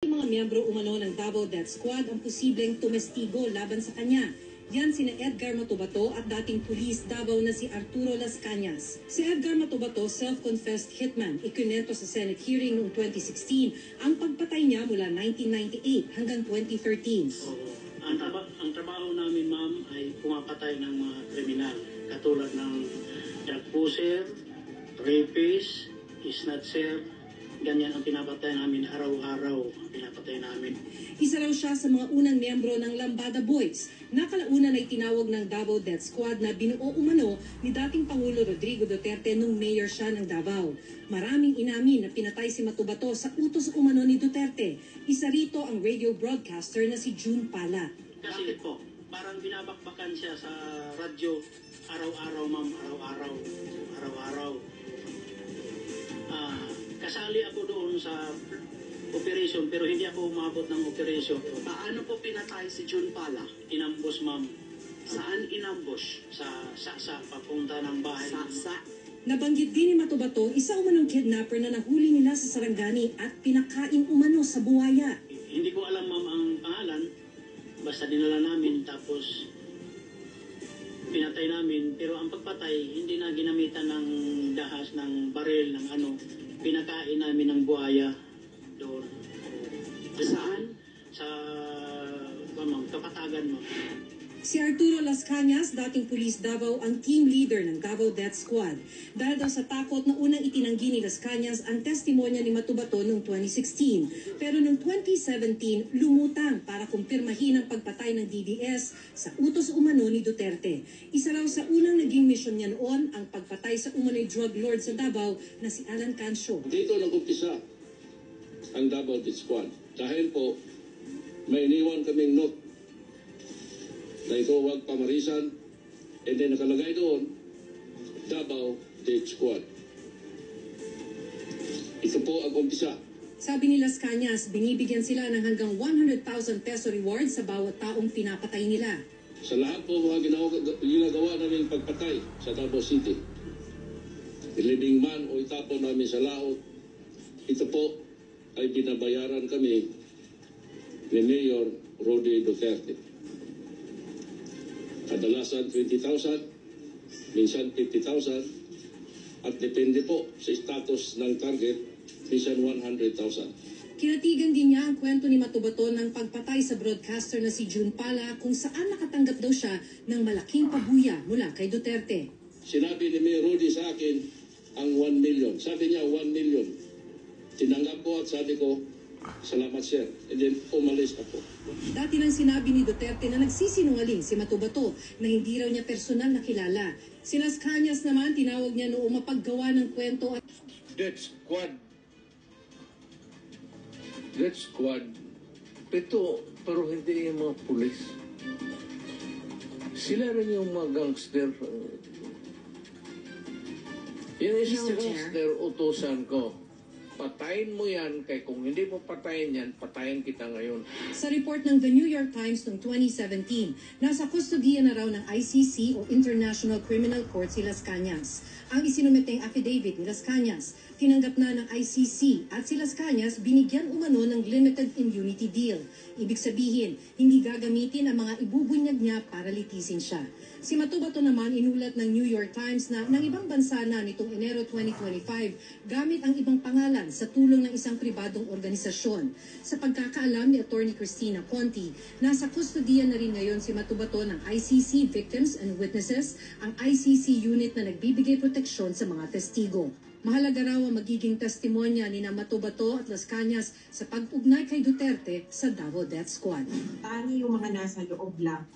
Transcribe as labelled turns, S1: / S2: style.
S1: Mga miyembro umano ng Davao Death Squad ang posibleng tumestigo laban sa kanya. Yan sina Edgar Matubato at dating pulis Davao na si Arturo Las Cañas. Si Edgar Matubato, self-confessed hitman, ikinento sa Senate hearing noong 2016 ang pagpatay niya mula 1998 hanggang 2013.
S2: Ang trabaho namin, ma'am, ay pumapatay ng mga kriminal katulad ng drug pusher, rapist, snatcher. Ganyan ang pinapatay namin araw-araw, pinapatay namin.
S1: Isa raw siya sa mga unang miyembro ng Lambada Boys. Nakalaunan ay tinawag ng Davao Death Squad na binuo umano ni dating Pangulo Rodrigo Duterte nung mayor siya ng Davao. Maraming inamin na pinatay si Matubato sa utos umano ni Duterte. Isa rito ang radio broadcaster na si June Pala.
S2: Kasi po, parang binabakbakan siya sa radyo araw-araw, ma'am, araw-araw. Kasali ako doon sa operation pero hindi ako umabot ng operation.
S3: Paano po pinatay si June Pala?
S2: Inambush, ma'am.
S3: Saan inambush?
S2: Sa papunta ng bahay.
S3: Sa.
S1: Nabanggit din ni Matubato, isa umanong kidnapper na nahuli nila sa Sarangani at pinakain umano sa buhaya.
S2: Hindi ko alam, ma'am, ang pangalan. Basta dinala namin tapos pinatay namin. Pero ang pagpatay, hindi na ginamitan ng dahas, ng baril, ng ano. Pinakain namin ng buhaya doon.
S3: Saan?
S2: Sa Kapatagan, ma'am.
S1: Si Arturo Las Cañas, dating pulis Davao, ang team leader ng Davao Death Squad. Dahil daw sa takot na unang itinanggi ni Las Cañas ang testimonya ni Matubato noong 2016. Pero noong 2017, lumutang para kumpirmahin ang pagpatay ng DDS sa utos umano ni Duterte. Isa raw sa unang naging misyon niya noon ang pagpatay sa umano'y drug lord sa Davao na si Alan Cancio.
S4: Dito nag-umpisa ang Davao Death Squad. Dahil po, may iniwan kaming note na ito huwag pamarisan, and then nakalagay doon, Davao Death Squad. Ito po ang umpisa.
S1: Sabi ni Las Cañas, binibigyan sila ng hanggang 100,000 peso reward sa bawat taong pinapatay nila.
S4: Sa lahat po mga ginagawa namin pagpatay sa Davao City, ilibing man o itapon namin sa laot, ito po ay binabayaran kami ni Mayor Rodi Duterte. Kadalasan 20,000, minsan 50,000, at depende po sa status ng target, minsan 100,000.
S1: Kinatigan din niya ang kwento ni Matubato ng pagpatay sa broadcaster na si June Pala kung saan nakatanggap daw siya ng malaking pabuya mula kay Duterte.
S4: Sinabi ni Mayor Rodi sa akin ang 1 million. Sabi niya 1 million. Tinanggap ko at sabi ko, salamat sir. And then umalis ako.
S1: Dati nang sinabi ni Duterte na nagsisinungaling si Matubato na hindi raw niya personal na kilala. Si Las Cañas naman tinawag niya noong mapaggawa ng kwento at
S5: Death Squad. Death Squad. Ito, pero hindi yung mga pulis. Sila rin yung mga gangster. Yung isang gangster, utusan ko. Patayin mo yan, kaya kung hindi mo patayin yan, patayin kita ngayon.
S1: Sa report ng The New York Times noong 2017, nasa kustodiya na raw ng ICC o International Criminal Court si Las Cañas. Ang isinumeteng affidavit ni Las Cañas, tinanggap na ng ICC at si Las Cañas binigyan umano ng limited immunity deal. Ibig sabihin, hindi gagamitin ang mga ibubunyag niya para litisin siya. Si Matubato naman inulat ng New York Times na ng ibang bansa na nitong Enero 2025 gamit ang ibang pangalan sa tulong ng isang pribadong organisasyon. Sa pagkakaalam ni Attorney Cristina Conti, nasa kustodiya na rin ngayon si Matubato ng ICC Victims and Witnesses, ang ICC unit na nagbibigay proteksyon sa mga testigo. Mahalaga raw ang magiging testimonya ni Matubato at Las Cañas sa pag-ugnay kay Duterte sa Davao Death Squad.
S6: Tani yung mga nasa loob lang.